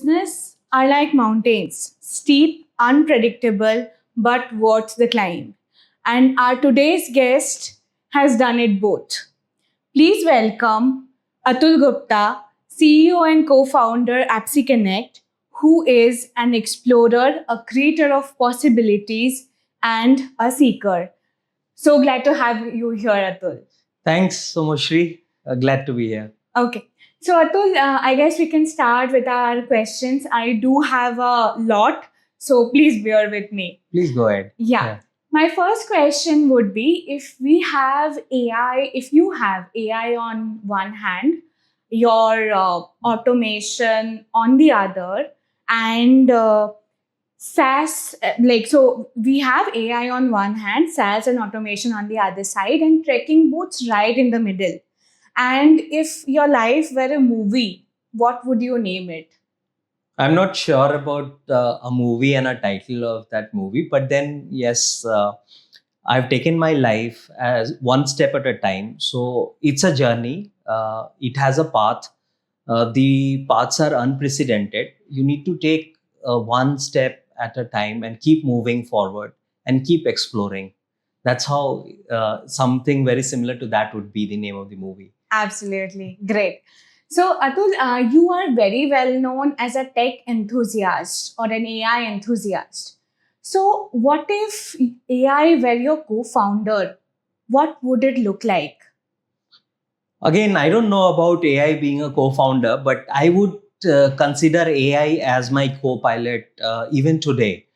business are like mountains, steep, unpredictable, but worth the climb. And our today's guest has done it both. Please welcome Atul Gupta, CEO and co-founder APPSeCONNECT, who is an explorer, a creator of possibilities, and a seeker. So glad to have you here, Atul. Thanks so much, Shri. Glad to be here. Okay. So, Atul, I guess we can start with our questions. I do have a lot, so please bear with me. Please go ahead. Yeah. My first question would be, if you have AI on one hand, your automation on the other, and SaaS, so we have AI on one hand, SaaS and automation on the other side, and trekking boots right in the middle. And if your life were a movie, what would you name it? I'm not sure about a movie and a title of that movie, but then, yes, I've taken my life as one step at a time. So it's a journey. It has a path. The paths are unprecedented. You need to take one step at a time and keep moving forward and keep exploring. That's how something very similar to that would be the name of the movie. Absolutely. Great. So, Atul, you are very well known as a tech enthusiast or an AI enthusiast. So, what if AI were your co-founder? What would it look like? Again, I don't know about AI being a co-founder, but I would consider AI as my co-pilot even today.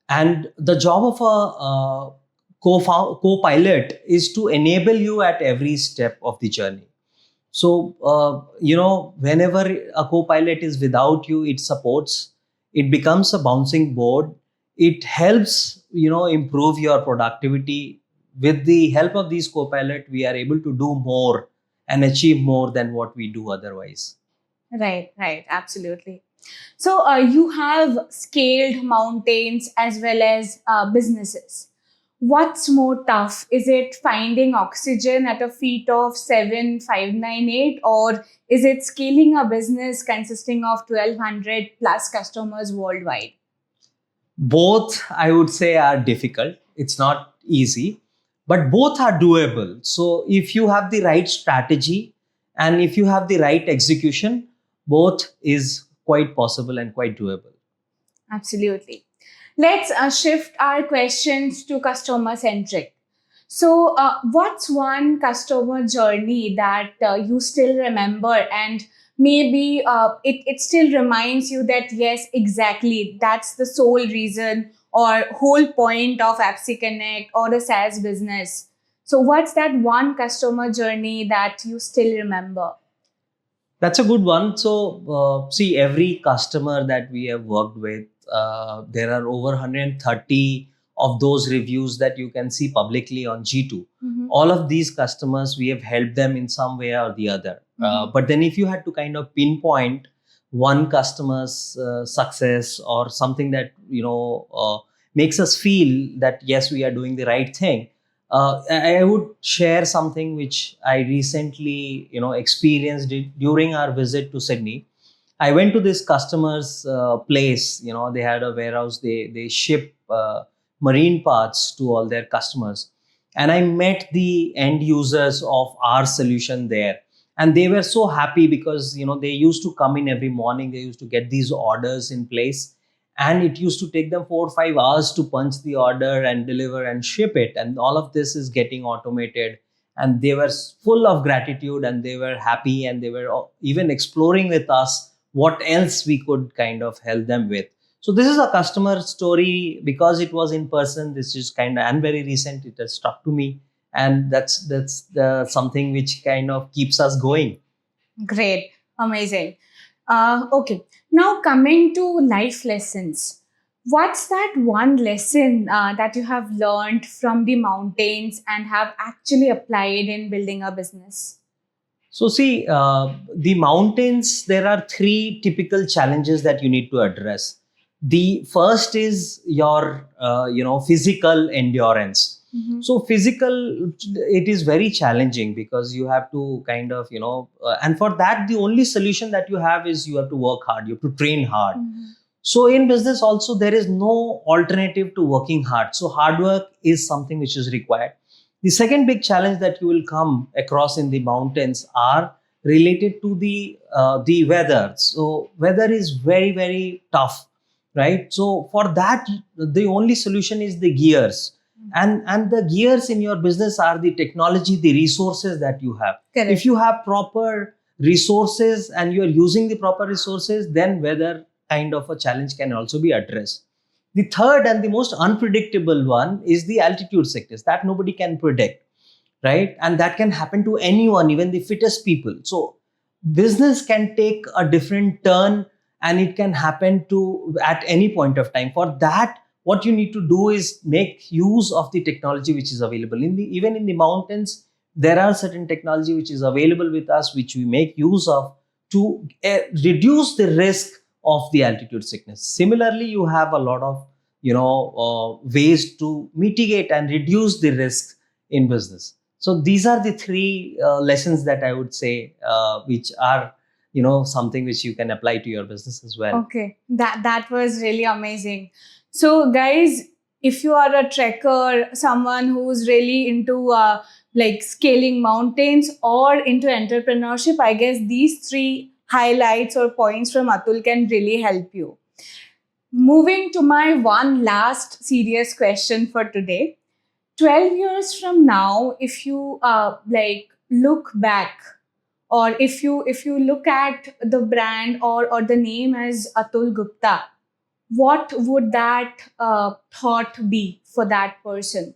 And the job of a co-pilot is to enable you at every step of the journey. So, whenever a co-pilot is without you, it supports, it becomes a bouncing board. It helps, improve your productivity. With the help of these co-pilot, we are able to do more and achieve more than what we do otherwise. Right, absolutely. So you have scaled mountains as well as businesses. What's more tough? Is it finding oxygen at a feet of 7,598, or is it scaling a business consisting of 1,200 plus customers worldwide? Both, I would say, are difficult. It's not easy, but both are doable. So if you have the right strategy and if you have the right execution, both is quite possible and quite doable. Absolutely. Let's shift our questions to customer centric. So, what's one customer journey that you still remember, and maybe it still reminds you that, yes, exactly, that's the sole reason or whole point of APPSeCONNECT or a SaaS business? So, what's that one customer journey that you still remember? That's a good one. So, see, every customer that we have worked with, there are over 130 of those reviews that you can see publicly on G2. All of these customers, we have helped them in some way or the other. But then if you had to kind of pinpoint one customer's success or something that, makes us feel that, yes, we are doing the right thing, I would share something which I recently, experienced during our visit to Sydney. I went to this customer's place. They had a warehouse. They ship marine parts to all their customers, and I met the end users of our solution there, and they were so happy because they used to come in every morning. They used to get these orders in place, and it used to take them 4 or 5 hours to punch the order and deliver and ship it. And all of this is getting automated. And they were full of gratitude and they were happy, and they were even exploring with us what else we could kind of help them with. So this is a customer story because it was in person. This is kind of, and very recent, it has stuck to me. And that's something which kind of keeps us going. Great. Amazing. Okay. Now coming to life lessons. What's that one lesson that you have learned from the mountains and have actually applied in building a business? So see, the mountains, there are three typical challenges that you need to address. The first is your, physical endurance. Mhm. So physical, it is very challenging because you have to kind of, and for that, the only solution that you have is you have to work hard, you have to train hard. Mhm. So in business also, there is no alternative to working hard. So hard work is something which is required. The second big challenge that you will come across in the mountains are related to the weather. So weather is very, very tough, right? So for that, the only solution is the gears, and the gears in your business are the technology, the resources that you have. Correct. If you have proper resources and you are using the proper resources, then weather kind of a challenge can also be addressed. The third and the most unpredictable one is the altitude sickness that nobody can predict, right? And that can happen to anyone, even the fittest people. So business can take a different turn, and it can happen to at any point of time. For that, what you need to do is make use of the technology which is available in the even in the mountains. There are certain technology which is available with us, which we make use of to reduce the risk of the altitude sickness. Similarly, you have a lot of ways to mitigate and reduce the risk in business. So these are the three lessons that I would say, which are something which you can apply to your business as well. Okay, that was really amazing. So, guys, if you are a trekker, someone who's really into like scaling mountains or into entrepreneurship, I guess these three highlights or points from Atul can really help you. Moving to my one last serious question for today. 12 years from now, if you like look back, or if you look at the brand or the name as Atul Gupta, what would that thought be for that person?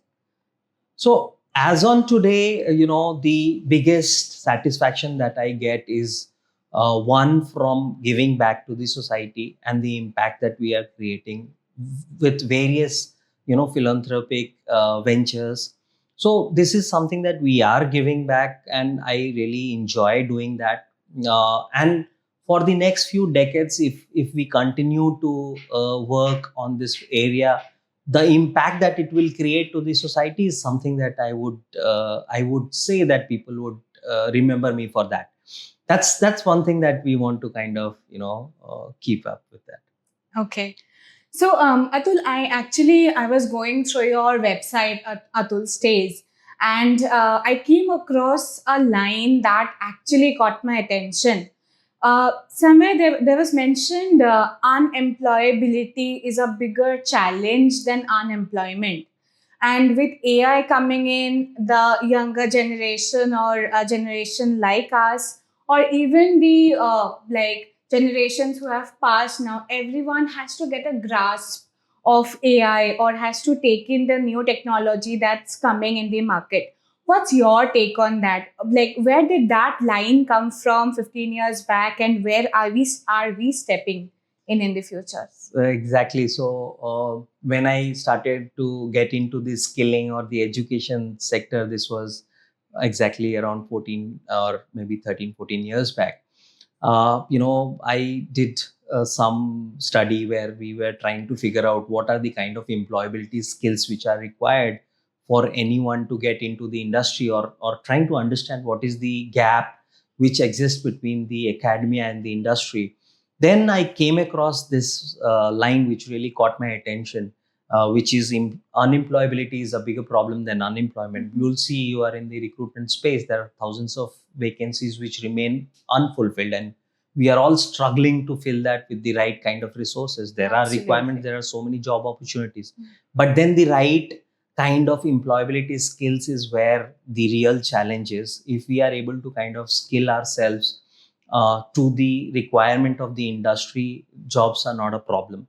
So as on today, the biggest satisfaction that I get is one from giving back to the society and the impact that we are creating with various, philanthropic ventures. So this is something that we are giving back, and I really enjoy doing that. And for the next few decades, if we continue to work on this area, the impact that it will create to the society is something that I would say that people would remember me for that. That's one thing that we want to kind of keep up with that. Okay. So, Atul, I was going through your website, Atul Stays, and I came across a line that actually caught my attention. Somewhere there was mentioned unemployability is a bigger challenge than unemployment. And with AI coming in, the younger generation or a generation like us, or even the like generations who have passed now, everyone has to get a grasp of AI or has to take in the new technology that's coming in the market. What's your take on that? Like, where did that line come from 15 years back, and where are we stepping in the future? Exactly. So when I started to get into the skilling or the education sector, this was exactly around 14 or maybe 13, 14 years back. I did some study where we were trying to figure out what are the kind of employability skills which are required for anyone to get into the industry, or trying to understand what is the gap which exists between the academia and the industry. Then I came across this line which really caught my attention, which is unemployability is a bigger problem than unemployment. You'll see, you are in the recruitment space, there are thousands of vacancies which remain unfulfilled, and we are all struggling to fill that with the right kind of resources. There are requirements, there are so many job opportunities, but then the right kind of employability skills is where the real challenge is. If we are able to kind of skill ourselves to the requirement of the industry, jobs are not a problem.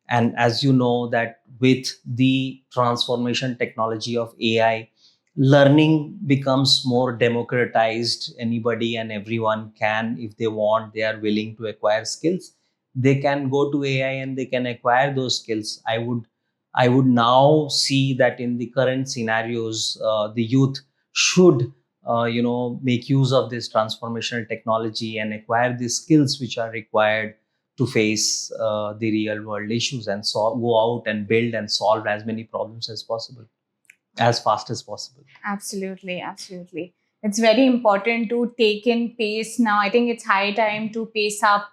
And as you know that with the transformation technology of AI, learning becomes more democratized. Anybody and everyone can, if they want, they are willing to acquire skills, they can go to AI and they can acquire those skills. I would now see that in the current scenarios, the youth should make use of this transformational technology and acquire the skills which are required to face the real world issues, and go out and build and solve as many problems as possible. as fast as possible. Absolutely, absolutely. It's very important to take in pace now. I think it's high time to pace up,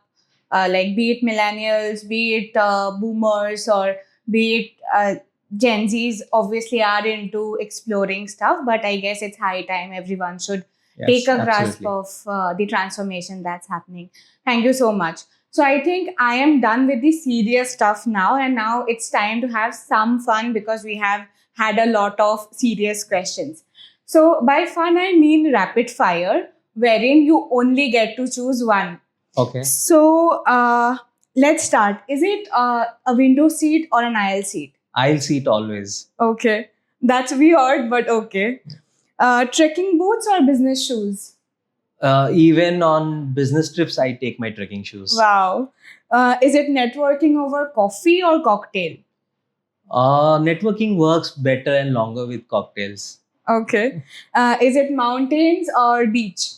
like be it millennials, be it boomers, or be it Gen Zs. Obviously, are into exploring stuff, but I guess it's high time everyone should take Yes, a grasp absolutely. of the transformation that's happening. Thank you so much. So I think I am done with the serious stuff now, and now it's time to have some fun because we have had a lot of serious questions. So, by fun, I mean rapid fire, wherein you only get to choose one. Okay. So, let's start. Is it a window seat or an aisle seat? I'll see it always. Okay. That's weird, but okay. Trekking boots or business shoes? Even on business trips, I take my trekking shoes. Wow. Is it networking over coffee or cocktail? Networking works better and longer with cocktails. Okay. Is it mountains or beach?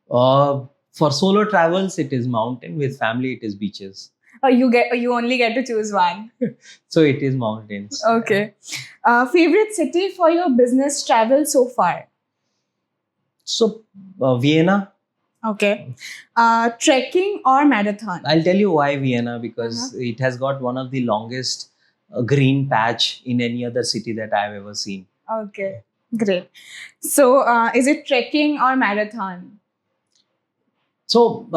For solo travels, it is mountain. With family, it is beaches. You only get to choose one. So it is mountains. Okay. Favorite city for your business travel so far? So Vienna. Okay. Trekking or marathon? I'll tell you why Vienna, because it has got one of the longest green patch in any other city that I've ever seen. Okay. Great. So, is it trekking or marathon? So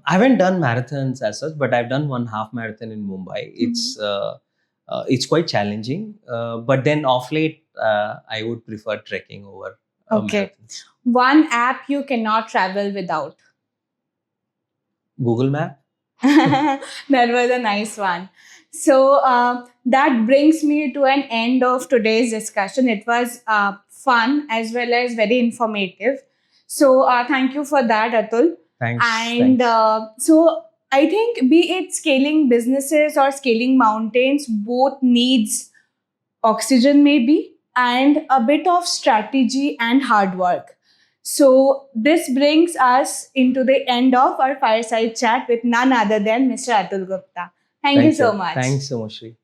I haven't done marathons as such, but I've done one half marathon in Mumbai. It's quite challenging, but then off late, I would prefer trekking over Okay. marathons. One app you cannot travel without. Google Map. That was a nice one. So that brings me to an end of today's discussion. It was fun as well as very informative. So thank you for that, Atul. Thanks. And so I think be it scaling businesses or scaling mountains, both needs oxygen maybe and a bit of strategy and hard work. So this brings us into the end of our fireside chat with none other than Mr. Atul Gupta. Thank you so much. Thanks so much, Shri.